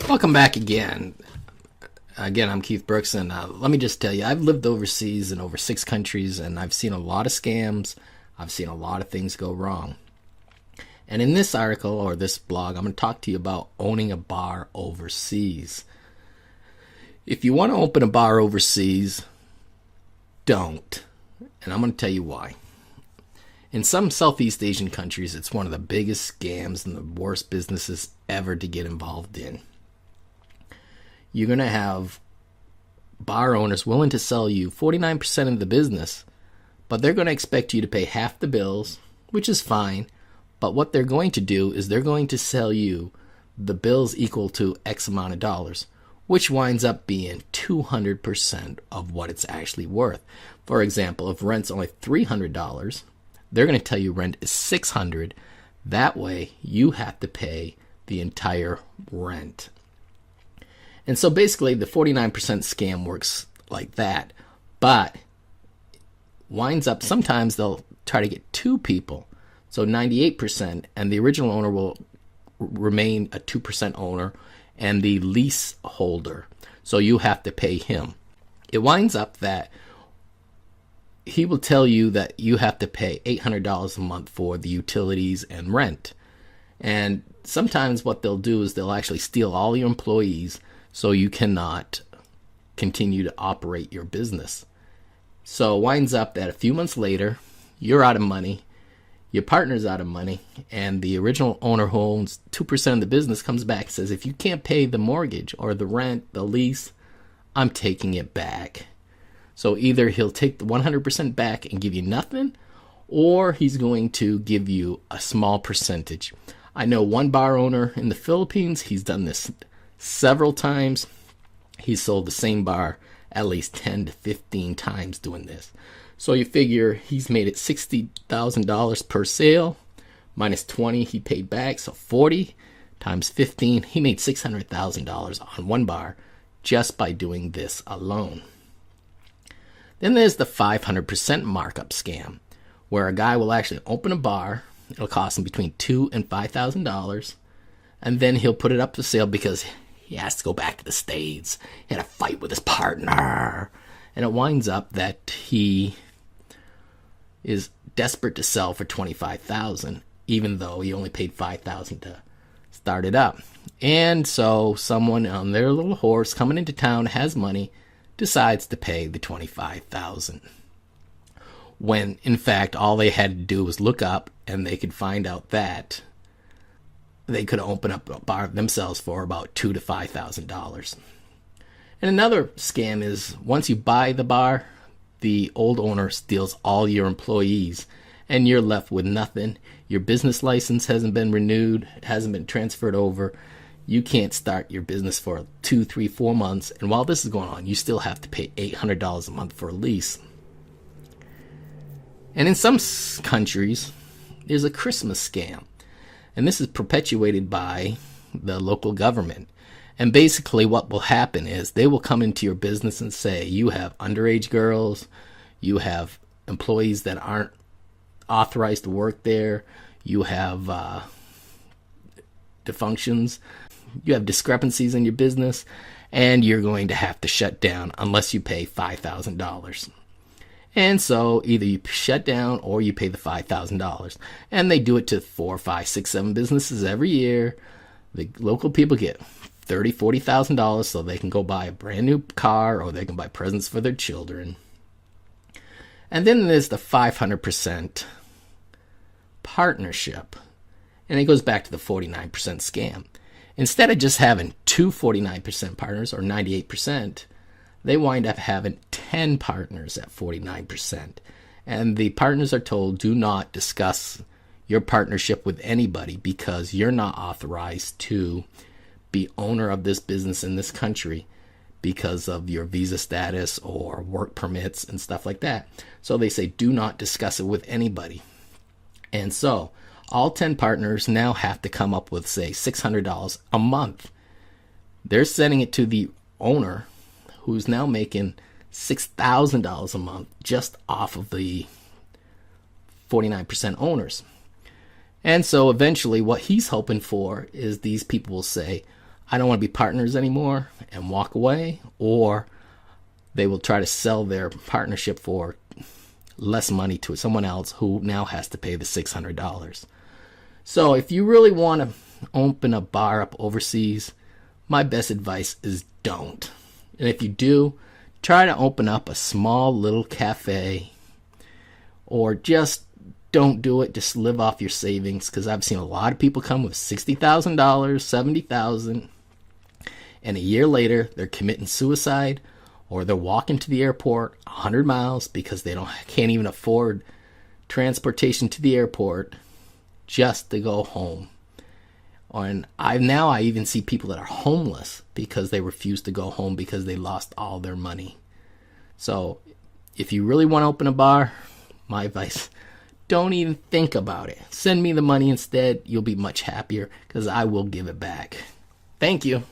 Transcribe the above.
Welcome back again. Again, I'm Keith Brooks, and let me just tell you, I've lived overseas in over 6 countries, and I've seen a lot of scams. I've seen a lot of things go wrong. And in this article, or this blog, I'm going to talk to you about owning a bar overseas. If you want to open a bar overseas, don't. And I'm going to tell you why. In some Southeast Asian countries, it's one of the biggest scams and the worst businesses ever to get involved in. You're going to have bar owners willing to sell you 49% of the business, but they're going to expect you to pay half the bills, which is fine. But what they're going to do is they're going to sell you the bills equal to X amount of dollars, which winds up being 200% of what it's actually worth. For example, if rent's only $300, they're going to tell you rent is $600. That way, you have to pay the entire rent. And so basically, the 49% scam works like that, but winds up, sometimes they'll try to get 2 people, so 98%, and the original owner will remain a 2% owner, and the lease holder, so you have to pay him. It winds up that he will tell you that you have to pay $800 a month for the utilities and rent. And sometimes what they'll do is they'll actually steal all your employees, so you cannot continue to operate your business. So it winds up that a few months later, you're out of money, your partner's out of money, and the original owner who owns 2% of the business comes back and says, if you can't pay the mortgage or the rent, the lease, I'm taking it back. So either he'll take the 100% back and give you nothing, or he's going to give you a small percentage. I know one bar owner in the Philippines, he's done this several times. He's sold the same bar at least 10 to 15 times doing this. So you figure he's made it $60,000 per sale, minus 20 he paid back, so 40 times 15, he made $600,000 on one bar just by doing this alone. Then there's the 500% markup scam, where a guy will actually open a bar. It'll cost him between $2,000 and $5,000, and then he'll put it up for sale because he has to go back to the States. He had a fight with his partner. And it winds up that he is desperate to sell for $25,000, even though he only paid $5,000 to start it up. And so someone on their little horse coming into town has money, decides to pay the $25,000. When, in fact, all they had to do was look up and they could find out that they could open up a bar themselves for about $2,000 to $5,000. And another scam is once you buy the bar, the old owner steals all your employees and you're left with nothing. Your business license hasn't been renewed, hasn't been transferred over. You can't start your business for 2, 3, 4 months. And while this is going on, you still have to pay $800 a month for a lease. And in some countries, there's a Christmas scam. And this is perpetuated by the local government. And basically what will happen is they will come into your business and say, you have underage girls, you have employees that aren't authorized to work there, you have dysfunctions, you have discrepancies in your business, and you're going to have to shut down unless you pay $5,000. And so either you shut down or you pay the $5,000. And they do it to 4, 5, 6, 7 businesses every year. The local people get $30,000, $40,000 so they can go buy a brand new car or they can buy presents for their children. And then there's the 500% partnership. And it goes back to the 49% scam. Instead of just having 2 49% partners or 98%, they wind up having 10 partners at 49%. And the partners are told, do not discuss your partnership with anybody because you're not authorized to be owner of this business in this country because of your visa status or work permits and stuff like that. So they say, do not discuss it with anybody. And so all 10 partners now have to come up with, say, $600 a month. They're sending it to the owner, who's now making $6,000 a month just off of the 49% owners. And so eventually what he's hoping for is these people will say, I don't want to be partners anymore and walk away, or they will try to sell their partnership for less money to someone else who now has to pay the $600. So if you really want to open a bar up overseas, my best advice is don't. And if you do, try to open up a small little cafe, or just don't do it. Just live off your savings, because I've seen a lot of people come with $60,000, $70,000, and a year later they're committing suicide, or they're walking to the airport 100 miles because they can't even afford transportation to the airport just to go home. And I even see people that are homeless because they refuse to go home because they lost all their money. So if you really want to open a bar, my advice, don't even think about it. Send me the money instead. You'll be much happier because I will give it back. Thank you.